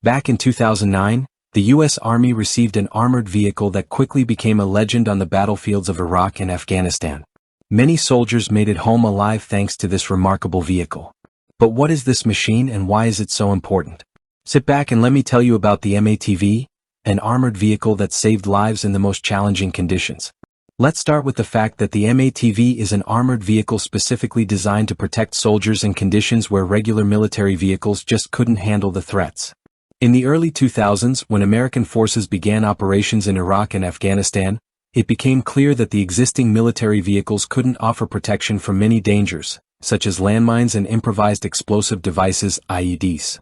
Back in 2009, the U.S. Army received an armored vehicle that quickly became a legend on the battlefields of Iraq and Afghanistan. Many soldiers made it home alive thanks to this remarkable vehicle. But what is this machine and why is it so important? Sit back and let me tell you about the M-ATV, an armored vehicle that saved lives in the most challenging conditions. Let's start with the fact that the M-ATV is an armored vehicle specifically designed to protect soldiers in conditions where regular military vehicles just couldn't handle the threats. In the early 2000s, when American forces began operations in Iraq and Afghanistan, it became clear that the existing military vehicles couldn't offer protection from many dangers, such as landmines and improvised explosive devices, IEDs.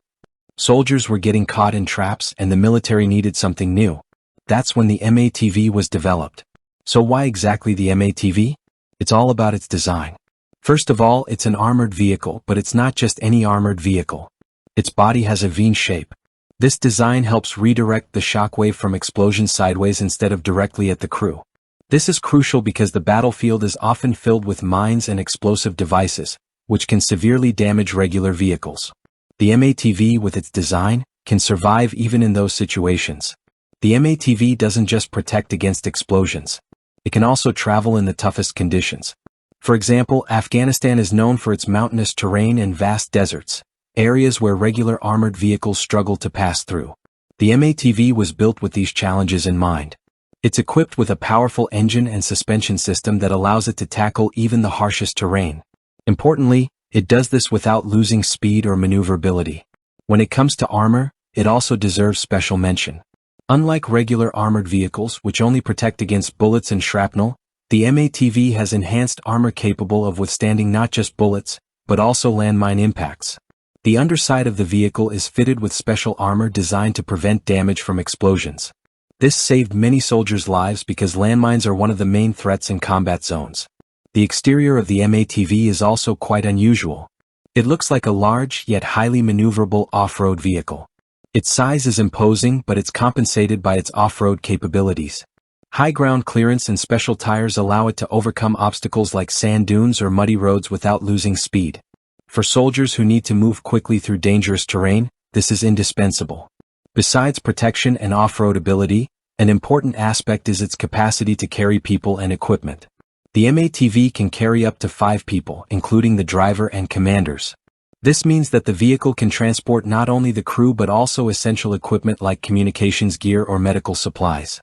Soldiers were getting caught in traps and the military needed something new. That's when the M-ATV was developed. So why exactly the M-ATV? It's all about its design. First of all, it's an armored vehicle, but it's not just any armored vehicle. Its body has a V shape. This design helps redirect the shockwave from explosions sideways instead of directly at the crew. This is crucial because the battlefield is often filled with mines and explosive devices, which can severely damage regular vehicles. The M-ATV, with its design, can survive even in those situations. The M-ATV doesn't just protect against explosions. It can also travel in the toughest conditions. For example, Afghanistan is known for its mountainous terrain and vast deserts, areas where regular armored vehicles struggle to pass through. The M-ATV was built with these challenges in mind. It's equipped with a powerful engine and suspension system that allows it to tackle even the harshest terrain. Importantly, it does this without losing speed or maneuverability. When it comes to armor, it also deserves special mention. Unlike regular armored vehicles, which only protect against bullets and shrapnel, the M-ATV has enhanced armor capable of withstanding not just bullets, but also landmine impacts. The underside of the vehicle is fitted with special armor designed to prevent damage from explosions. This saved many soldiers' lives because landmines are one of the main threats in combat zones. The exterior of the M-ATV is also quite unusual. It looks like a large yet highly maneuverable off-road vehicle. Its size is imposing, but it's compensated by its off-road capabilities. High ground clearance and special tires allow it to overcome obstacles like sand dunes or muddy roads without losing speed. For soldiers who need to move quickly through dangerous terrain, this is indispensable. Besides protection and off-road ability, an important aspect is its capacity to carry people and equipment. The M-ATV can carry up to 5 people, including the driver and commanders. This means that the vehicle can transport not only the crew but also essential equipment like communications gear or medical supplies.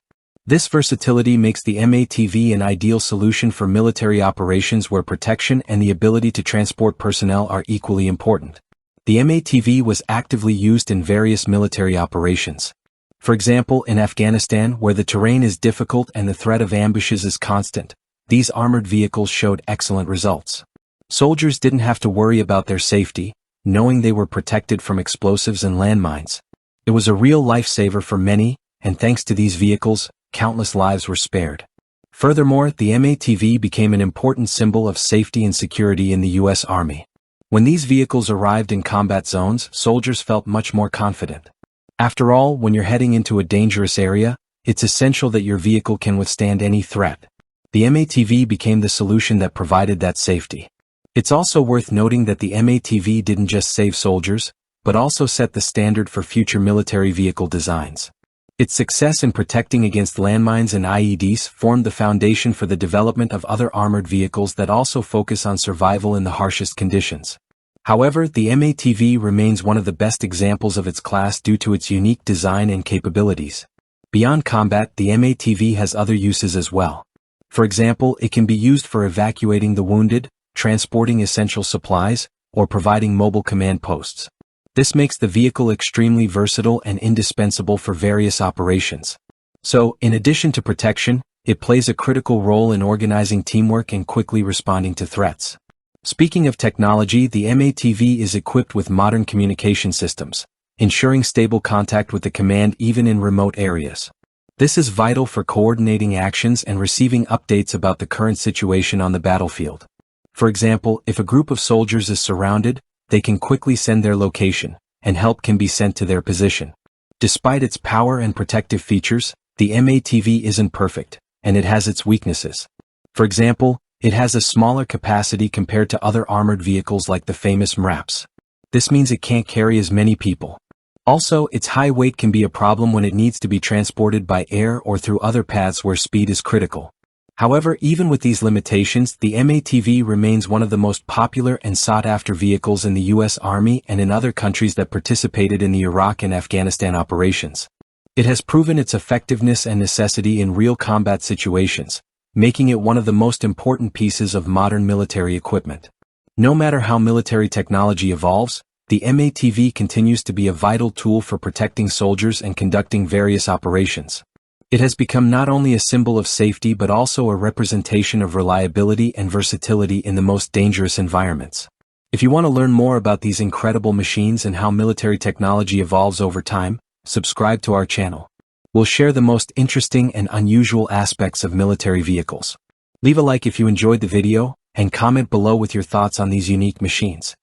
This versatility makes the M-ATV an ideal solution for military operations where protection and the ability to transport personnel are equally important. The M-ATV was actively used in various military operations. For example, in Afghanistan, where the terrain is difficult and the threat of ambushes is constant, these armored vehicles showed excellent results. Soldiers didn't have to worry about their safety, knowing they were protected from explosives and landmines. It was a real lifesaver for many, and thanks to these vehicles, countless lives were spared. Furthermore, the M-ATV became an important symbol of safety and security in the U.S. Army. When these vehicles arrived in combat zones, soldiers felt much more confident. After all, when you're heading into a dangerous area, it's essential that your vehicle can withstand any threat. The M-ATV became the solution that provided that safety. It's also worth noting that the M-ATV didn't just save soldiers, but also set the standard for future military vehicle designs. Its success in protecting against landmines and IEDs formed the foundation for the development of other armored vehicles that also focus on survival in the harshest conditions. However, the M-ATV remains one of the best examples of its class due to its unique design and capabilities. Beyond combat, the M-ATV has other uses as well. For example, it can be used for evacuating the wounded, transporting essential supplies, or providing mobile command posts. This makes the vehicle extremely versatile and indispensable for various operations. So, in addition to protection, it plays a critical role in organizing teamwork and quickly responding to threats. Speaking of technology, the M-ATV is equipped with modern communication systems, ensuring stable contact with the command even in remote areas. This is vital for coordinating actions and receiving updates about the current situation on the battlefield. For example, if a group of soldiers is surrounded, they can quickly send their location, and help can be sent to their position. Despite its power and protective features, the M-ATV isn't perfect, and it has its weaknesses. For example, it has a smaller capacity compared to other armored vehicles like the famous MRAPs. This means it can't carry as many people. Also, its high weight can be a problem when it needs to be transported by air or through other paths where speed is critical. However, even with these limitations, the M-ATV remains one of the most popular and sought-after vehicles in the U.S. Army and in other countries that participated in the Iraq and Afghanistan operations. It has proven its effectiveness and necessity in real combat situations, making it one of the most important pieces of modern military equipment. No matter how military technology evolves, the M-ATV continues to be a vital tool for protecting soldiers and conducting various operations. It has become not only a symbol of safety but also a representation of reliability and versatility in the most dangerous environments. If you want to learn more about these incredible machines and how military technology evolves over time, subscribe to our channel. We'll share the most interesting and unusual aspects of military vehicles. Leave a like if you enjoyed the video, and comment below with your thoughts on these unique machines.